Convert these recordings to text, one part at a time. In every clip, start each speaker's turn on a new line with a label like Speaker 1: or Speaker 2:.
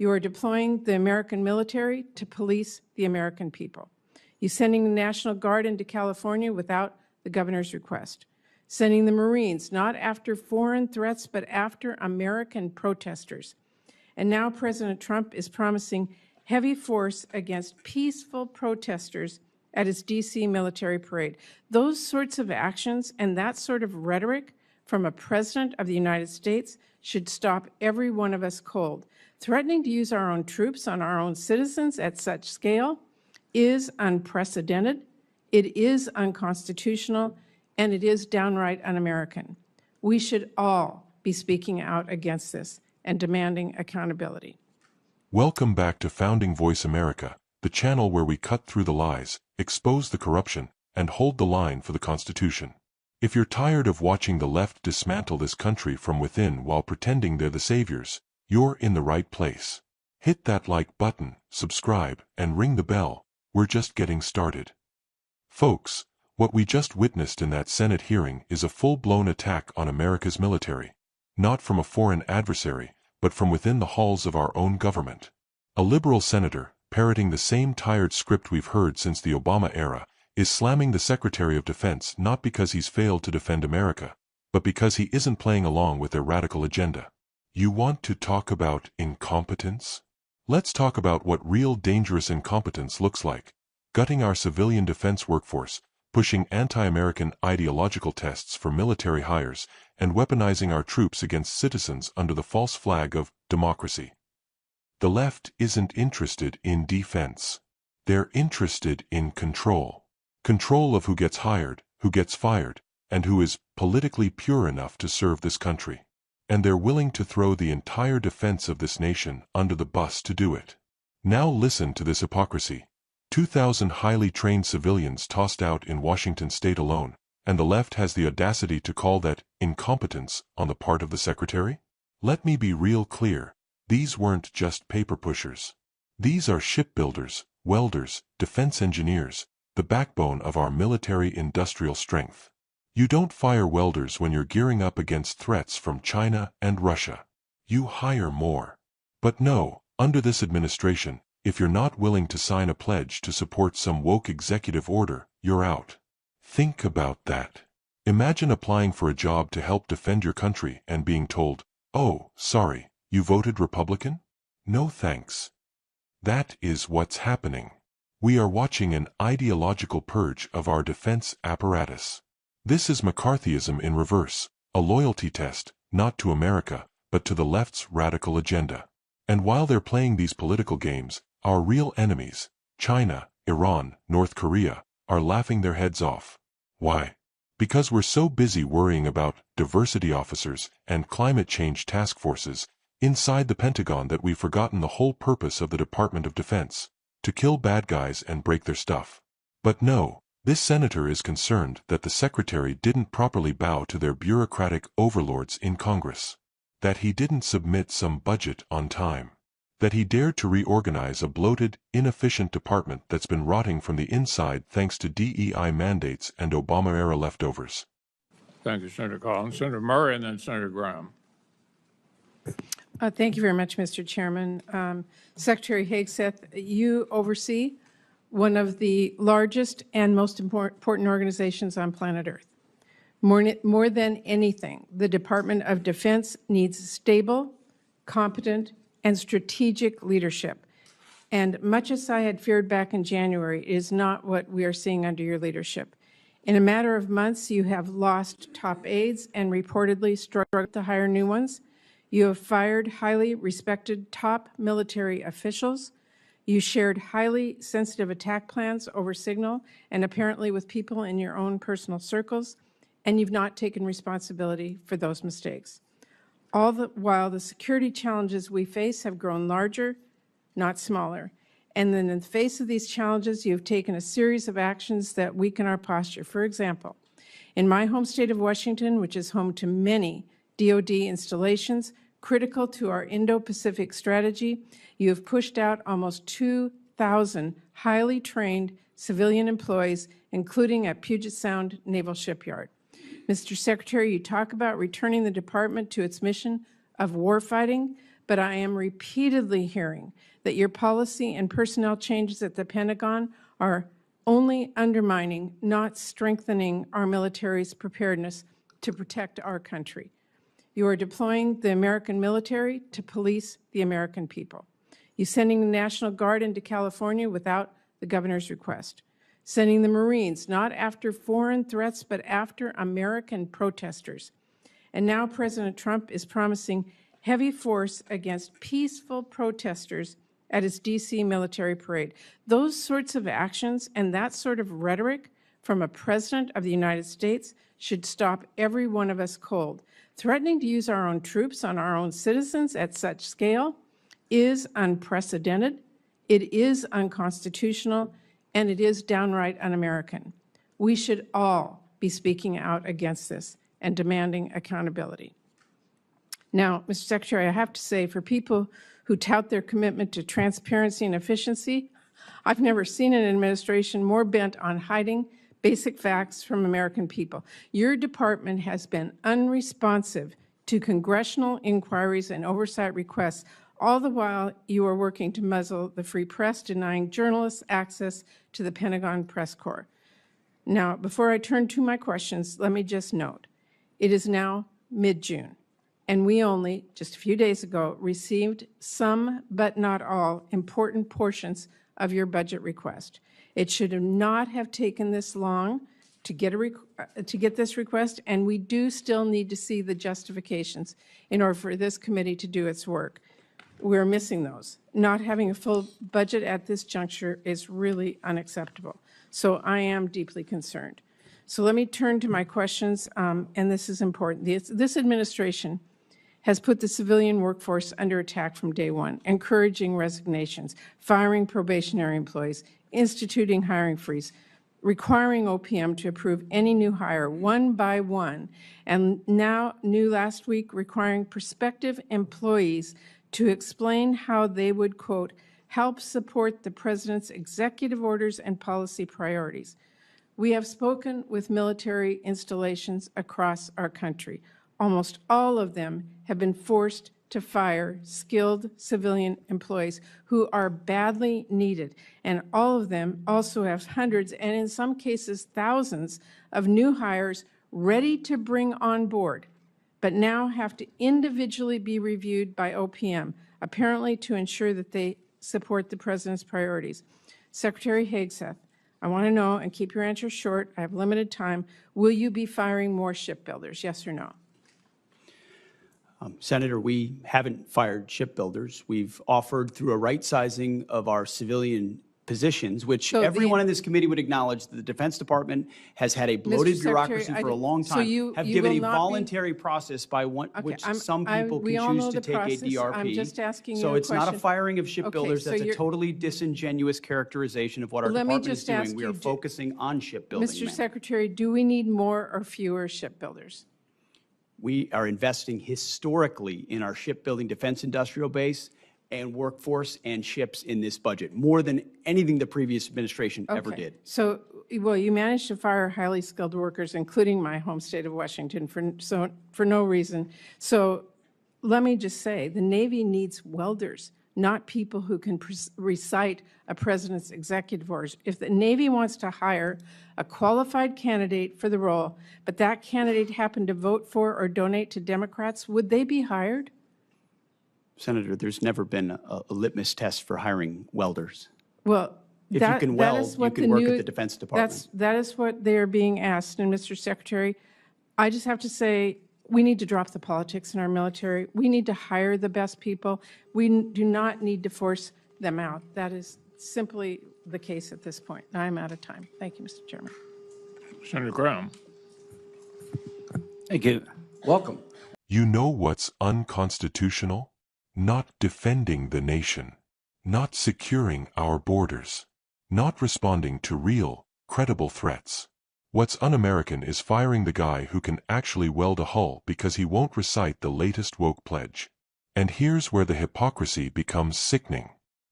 Speaker 1: You are deploying the American military to police the American people. You're sending the National Guard into California without the governor's request. Sending the Marines, not after foreign threats, but after American protesters. And now President Trump is promising heavy force against peaceful protesters at his D.C. military parade. Those sorts of actions and that sort of rhetoric from a president of the United States should stop every one of us cold. Threatening to use our own troops on our own citizens at such scale is unprecedented, it is unconstitutional, and it is downright un-American. We should all be speaking out against this and demanding accountability.
Speaker 2: Welcome back to Founding Voice America, the channel where we cut through the lies, expose the corruption, and hold the line for the Constitution. If you're tired of watching the left dismantle this country from within while pretending they're the saviors, you're in the right place. Hit that like button, subscribe, and ring the bell. We're just getting started. Folks, what we just witnessed in that Senate hearing is a full-blown attack on America's military, not from a foreign adversary, but from within the halls of our own government. A liberal senator, parroting the same tired script we've heard since the Obama era, is slamming the Secretary of Defense not because he's failed to defend America, but because he isn't playing along with their radical agenda. You want to talk about incompetence? Let's talk about what real dangerous incompetence looks like. Gutting our civilian defense workforce, pushing anti-American ideological tests for military hires, and weaponizing our troops against citizens under the false flag of democracy. The left isn't interested in defense. They're interested in control. Control of who gets hired, who gets fired, and who is politically pure enough to serve this country. And they're willing to throw the entire defense of this nation under the bus to do it. Now listen to this hypocrisy. 2,000 highly trained civilians tossed out in Washington state alone, and the left has the audacity to call that incompetence on the part of the secretary? Let me be real clear. These weren't just paper pushers. These are shipbuilders, welders, defense engineers, the backbone of our military-industrial strength. You don't fire welders when you're gearing up against threats from China and Russia. You hire more. But no, under this administration, if you're not willing to sign a pledge to support some woke executive order, you're out. Think about that. Imagine applying for a job to help defend your country and being told, "Oh, sorry, you voted Republican? No thanks." That is what's happening. We are watching an ideological purge of our defense apparatus. This is McCarthyism in reverse, a loyalty test, not to America, but to the left's radical agenda. And while they're playing these political games, our real enemies, China, Iran, North Korea, are laughing their heads off. Why? Because we're so busy worrying about diversity officers and climate change task forces inside the Pentagon that we've forgotten the whole purpose of the Department of Defense, to kill bad guys and break their stuff. But no. This senator is concerned that the secretary didn't properly bow to their bureaucratic overlords in Congress, that he didn't submit some budget on time, that he dared to reorganize a bloated, inefficient department that's been rotting from the inside thanks to DEI mandates and Obama-era leftovers.
Speaker 3: Thank you, Senator Collins. Senator Murray and then Senator Graham.
Speaker 1: Thank you very much, Mr. Chairman. Secretary Hegseth, you oversee one of the largest and most important organizations on planet Earth. More than anything, the Department of Defense needs stable, competent, and strategic leadership. And much as I had feared back in January, it is not what we are seeing under your leadership. In a matter of months, you have lost top aides and reportedly struggled to hire new ones. You have fired highly respected top military officials. You shared highly sensitive attack plans over Signal and apparently with people in your own personal circles, and you've not taken responsibility for those mistakes. All the while, the security challenges we face have grown larger, not smaller. And then in the face of these challenges, you've taken a series of actions that weaken our posture. For example, in my home state of Washington, which is home to many DoD installations critical to our Indo-Pacific strategy, you have pushed out almost 2,000 highly trained civilian employees, including at Puget Sound Naval Shipyard. Mr. Secretary, you talk about returning the department to its mission of warfighting, but I am repeatedly hearing that your policy and personnel changes at the Pentagon are only undermining, not strengthening our military's preparedness to protect our country. You are deploying the American military to police the American people. You're sending the National Guard into California without the governor's request. Sending the Marines not after foreign threats, but after American protesters. And now President Trump is promising heavy force against peaceful protesters at his D.C. military parade. Those sorts of actions and that sort of rhetoric from a president of the United States should stop every one of us cold. Threatening to use our own troops on our own citizens at such scale is unprecedented, it is unconstitutional, and it is downright un-American. We should all be speaking out against this and demanding accountability. Now, Mr. Secretary, I have to say, for people who tout their commitment to transparency and efficiency, I've never seen an administration more bent on hiding basic facts from American people. Your department has been unresponsive to congressional inquiries and oversight requests, all the while you are working to muzzle the free press, denying journalists access to the Pentagon press corps. Now, before I turn to my questions, let me just note, it is now mid-June, and we only, just a few days ago, received some, but not all, important portions of your budget request. It should not have taken this long to get this request, and we do still need to see the justifications in order for this committee to do its work. We're missing those. Not having a full budget at this juncture is really unacceptable. So I am deeply concerned. So let me turn to my questions, and this is important. This administration has put the civilian workforce under attack from day one, encouraging resignations, firing probationary employees, instituting hiring freeze, requiring OPM to approve any new hire one by one, and now, new last week, requiring prospective employees to explain how they would, quote, help support the President's executive orders and policy priorities. We have spoken with military installations across our country. Almost all of them have been forced to fire skilled civilian employees who are badly needed, and all of them also have hundreds, and in some cases thousands, of new hires ready to bring on board, but now have to individually be reviewed by OPM, apparently to ensure that they support the President's priorities. Secretary Hegseth, I want to know, and keep your answers short, I have limited time, will you be firing more shipbuilders, yes or no?
Speaker 4: Senator, we haven't fired shipbuilders. We've offered through a right sizing of our civilian positions, which
Speaker 1: So
Speaker 4: everyone in this committee would acknowledge that the Defense Department has had a bloated bureaucracy for a long time, have given a voluntary process by which some people can choose to take a DRP.
Speaker 1: I'm just asking you
Speaker 4: so
Speaker 1: a
Speaker 4: it's not a
Speaker 1: question.
Speaker 4: firing of shipbuilders.
Speaker 1: Okay, so
Speaker 4: that's a totally disingenuous characterization of what our department is doing. We are focusing on shipbuilding.
Speaker 1: Mr. Secretary, do we need more or fewer shipbuilders?
Speaker 4: We are investing historically in our shipbuilding defense industrial base and workforce and ships in this budget, more than anything the previous administration ever did.
Speaker 1: So, well, you managed to fire highly skilled workers, including my home state of Washington, for no reason. So let me just say, the Navy needs welders, not people who can recite a president's executive orders. If the Navy wants to hire a qualified candidate for the role, but that candidate happened to vote for or donate to Democrats, would they be hired?
Speaker 4: Senator, there's never been a litmus test for hiring welders.
Speaker 1: Well,
Speaker 4: if you can weld, you can work at the Defense Department.
Speaker 1: That is what they're being asked. And Mr. Secretary, I just have to say, we need to drop the politics in our military. We need to hire the best people. We do not need to force them out. That is simply the case at this point. I'm out of time. Thank you, Mr. Chairman.
Speaker 3: Senator Graham.
Speaker 5: Thank you. Welcome.
Speaker 2: You know what's unconstitutional? Not defending the nation, not securing our borders, not responding to real, credible threats. What's un-American is firing the guy who can actually weld a hull because he won't recite the latest woke pledge. And here's where the hypocrisy becomes sickening.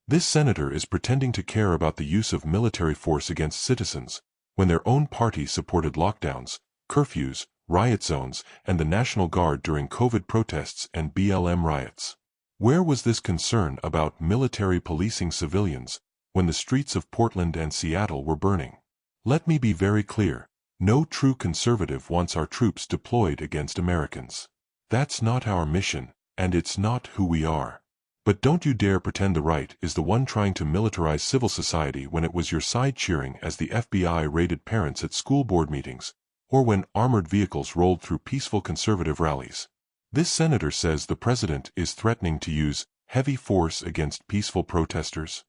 Speaker 2: This senator is pretending to care about the use of military force against citizens, when their own party supported lockdowns, curfews, riot zones, and the National Guard during COVID protests and BLM riots. Where was this concern about military policing civilians when the streets of Portland and Seattle were burning? Let me be very clear. No true conservative wants our troops deployed against Americans. That's not our mission, and it's not who we are. But don't you dare pretend the right is the one trying to militarize civil society when it was your side cheering as the FBI raided parents at school board meetings, or when armored vehicles rolled through peaceful conservative rallies. This senator says the president is threatening to use heavy force against peaceful protesters.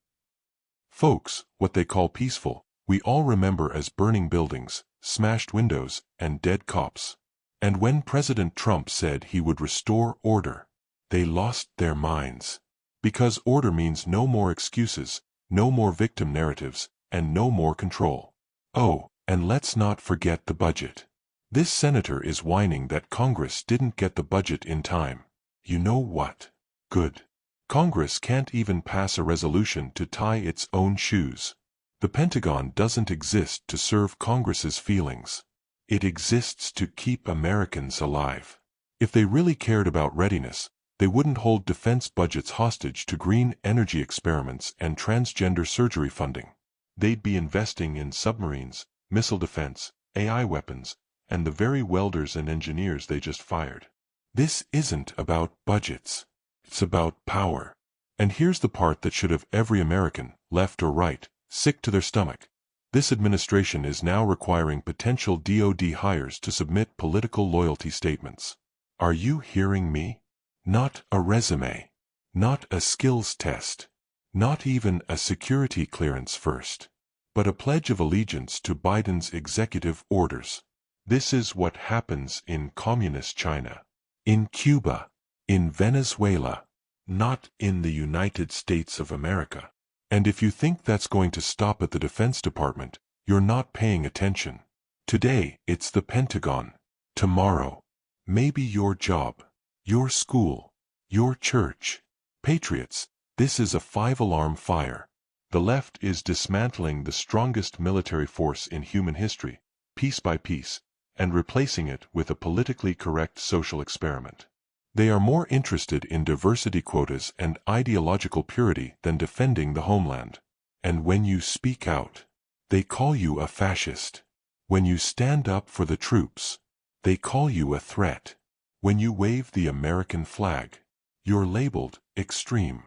Speaker 2: Folks, what they call peaceful, we all remember as burning buildings, smashed windows, and dead cops. And when President Trump said he would restore order, they lost their minds. Because order means no more excuses, no more victim narratives, and no more control. Oh, and let's not forget the budget. This senator is whining that Congress didn't get the budget in time. You know what? Good. Congress can't even pass a resolution to tie its own shoes. The Pentagon doesn't exist to serve Congress's feelings. It exists to keep Americans alive. If they really cared about readiness, they wouldn't hold defense budgets hostage to green energy experiments and transgender surgery funding. They'd be investing in submarines, missile defense, AI weapons, and the very welders and engineers they just fired. This isn't about budgets. It's about power. And here's the part that should have every American, left or right, sick to their stomach. This administration is now requiring potential DoD hires to submit political loyalty statements. Are you hearing me? Not a resume. Not a skills test. Not even a security clearance first. But a pledge of allegiance to Biden's executive orders. This is what happens in communist China, in Cuba, in Venezuela, not in the United States of America. And if you think that's going to stop at the Defense Department, you're not paying attention. Today, it's the Pentagon. Tomorrow, maybe your job, your school, your church. Patriots, this is a 5-alarm fire. The left is dismantling the strongest military force in human history, piece by piece, and replacing it with a politically correct social experiment. They are more interested in diversity quotas and ideological purity than defending the homeland. And when you speak out, they call you a fascist. When you stand up for the troops, they call you a threat. When you wave the American flag, you're labeled extreme.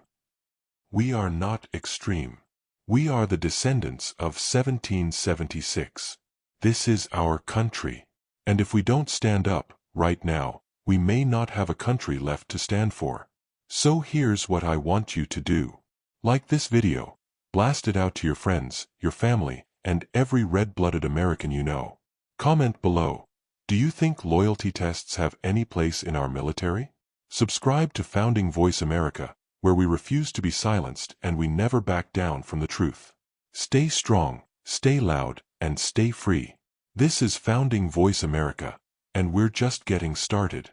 Speaker 2: We are not extreme. We are the descendants of 1776. This is our country. And if we don't stand up, right now, we may not have a country left to stand for. So here's what I want you to do. Like this video, blast it out to your friends, your family, and every red-blooded American you know. Comment below. Do you think loyalty tests have any place in our military? Subscribe to Founding Voice America, where we refuse to be silenced and we never back down from the truth. Stay strong, stay loud, and stay free. This is Founding Voice America, and we're just getting started.